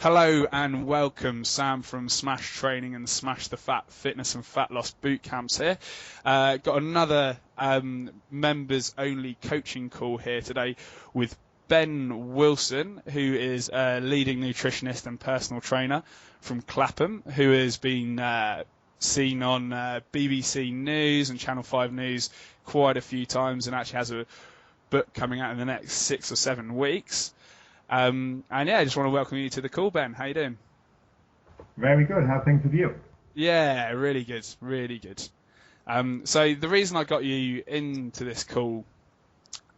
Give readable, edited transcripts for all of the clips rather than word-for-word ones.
Hello and welcome, Sam from Smash Training and Smash the Fat Fitness and Fat Loss Boot Camps here. Got another members only coaching call here today with Ben Wilson, who is a leading nutritionist and personal trainer from Clapham, who has been seen on BBC News and Channel 5 News quite a few times and actually has a book coming out in the next 6 or 7 weeks. And yeah, I just want to welcome you to the call, Ben. How you doing? Very good. How are things with you? Yeah, really good, really good. So the reason I got you into this call,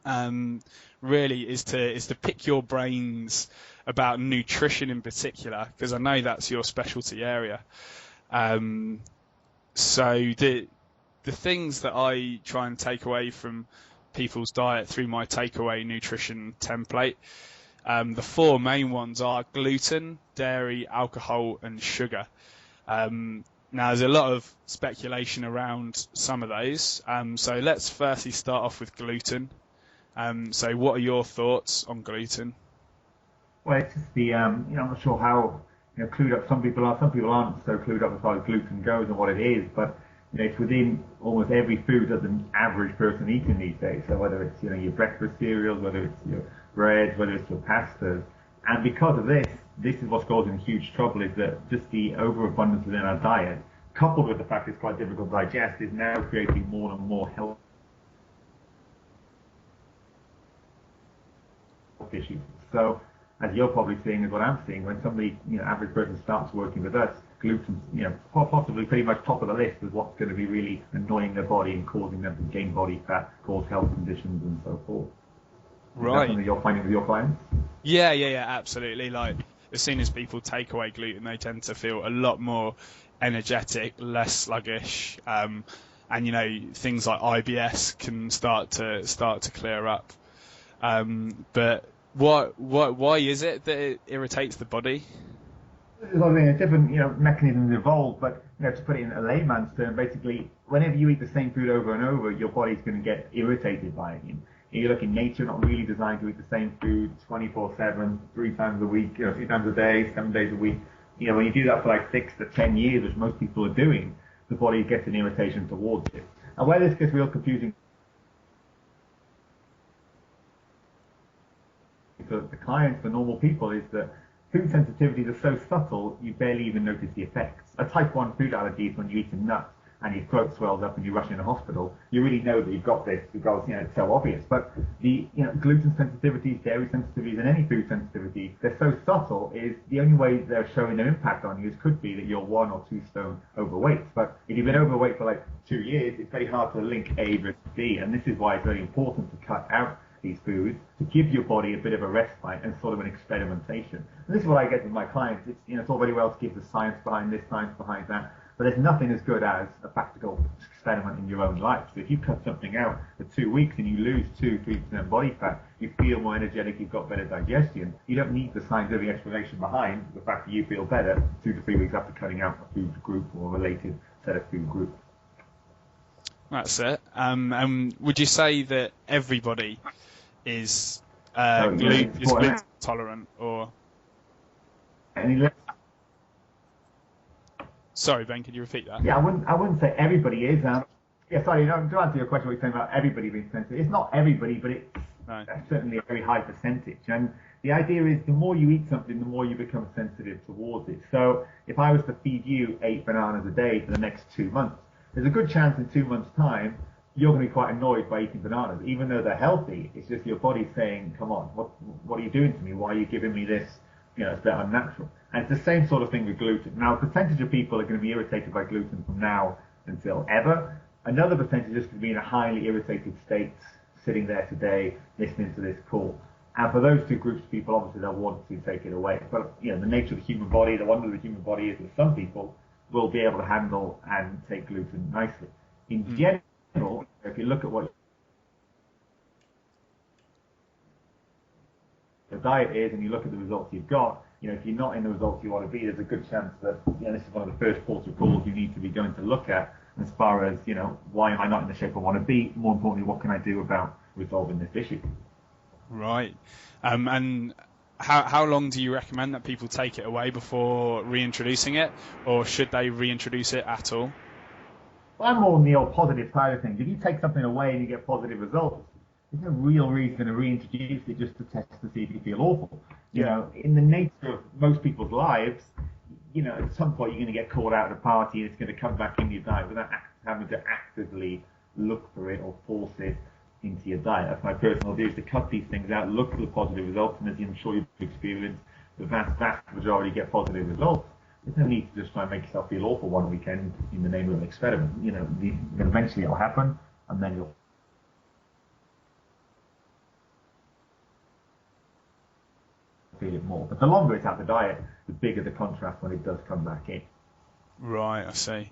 really is to pick your brains about nutrition in particular, because I know that's your specialty area. So the things that I try and take away from people's diet through my takeaway nutrition template. The 4 main ones are gluten, dairy, alcohol, and sugar. Now, there's a lot of speculation around some of those. So let's firstly start off with gluten. So what are your thoughts on gluten? Well, it's just I'm not sure how clued up some people are. Some people aren't so clued up as far as gluten goes and what it is, but it's within almost every food that the average person eating these days. So whether it's your breakfast cereals, whether it's your breads, whether it's your pastas, and because of this is what's causing huge trouble, is that just the overabundance within our diet, coupled with the fact it's quite difficult to digest, is now creating more and more health issues. So as you're probably seeing, is what I'm seeing, when somebody, average person starts working with us, gluten's, possibly pretty much top of the list of what's going to be really annoying their body and causing them to gain body fat, cause health conditions, and so forth. Right. Is that something you're finding with your clients? Yeah, absolutely. Like, as soon as people take away gluten, they tend to feel a lot more energetic, less sluggish, and things like IBS can start to clear up. But why is it that it irritates the body? There's different mechanisms involved, but to put it in a layman's term, basically, whenever you eat the same food over and over, your body's going to get irritated by it. You look in nature, not really designed to eat the same food 24/7, 3 times a week, 3 times a day, 7 days a week. When you do that for like 6 to 10 years, which most people are doing, the body gets an irritation towards it. And where this gets real confusing for the clients, for normal people, is that food sensitivities are so subtle, you barely even notice the effects. A type 1 food allergy is when you eat a nut and your throat swells up and you rush in a hospital. You really know that you've got this because it's so obvious. But the gluten sensitivities, dairy sensitivities, and any food sensitivity, they're so subtle. Is the only way they're showing their impact on you could be that you're 1 or 2 stone overweight. But if you've been overweight for like 2 years, it's very hard to link A with B, and this is why it's very important to cut out these foods to give your body a bit of a respite and sort of an experimentation. And this is what I get with my clients. It's all very well to give the science behind this, science behind that, but there's nothing as good as a practical experiment in your own life. So if you cut something out for 2 weeks and you lose 2-3% body fat, you feel more energetic, you've got better digestion. You don't need the scientific explanation behind the fact that you feel better 2 to 3 weeks after cutting out a food group or a related set of food groups. That's it. Would you say that everybody is gluten tolerant, or? Sorry, Ben, could you repeat that? Yeah, I wouldn't say everybody is. To answer your question, what you're saying about everybody being sensitive, it's not everybody, but it's certainly a very high percentage. And the idea is the more you eat something, the more you become sensitive towards it. So if I was to feed you 8 bananas a day for the next 2 months, there's a good chance in 2 months' time you're going to be quite annoyed by eating bananas, even though they're healthy. It's just your body's saying, come on, what are you doing to me? Why are you giving me this? It's a bit unnatural. And it's the same sort of thing with gluten. Now, a percentage of people are going to be irritated by gluten from now until ever. Another percentage is going to be in a highly irritated state, sitting there today, listening to this call. And for those 2 groups of people, obviously they'll want to take it away. But, the nature of the human body, the wonder of the human body is that some people will be able to handle and take gluten nicely. In general, if you look at what the diet is and you look at the results you've got, if you're not in the results you want to be, there's a good chance that this is one of the first ports of calls you need to be going to look at as far as why am I not in the shape I want to be? More importantly, what can I do about resolving this issue? Right. And how long do you recommend that people take it away before reintroducing it, or should they reintroduce it at all? Well, I'm more on the old positive side of things. If you take something away and you get positive results, there's no real reason to reintroduce it just to test to see if you feel awful. You know, in the nature of most people's lives, you know, at some point you're going to get caught out at a party and it's going to come back into your diet without having to actively look for it or force it into your diet. That's my personal view, is to cut these things out, look for the positive results, and as I'm sure you've experienced, the vast majority get positive results. There's no need to just try and make yourself feel awful one weekend in the name of an experiment. You know, eventually it'll happen, and then you'll feel it more. But the longer it's out the diet, the bigger the contrast when it does come back in. Right, I see.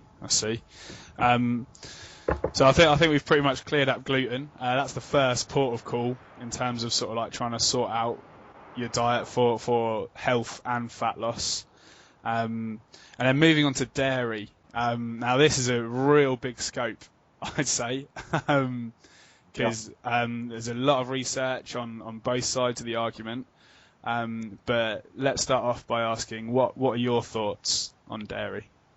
So I think we've pretty much cleared up gluten. That's the first port of call in terms of sort of like trying to sort out your diet for health and fat loss. And then moving on to dairy. Now this is a real big scope, I'd say, because there's a lot of research on both sides of the argument. But let's start off by asking what are your thoughts on dairy?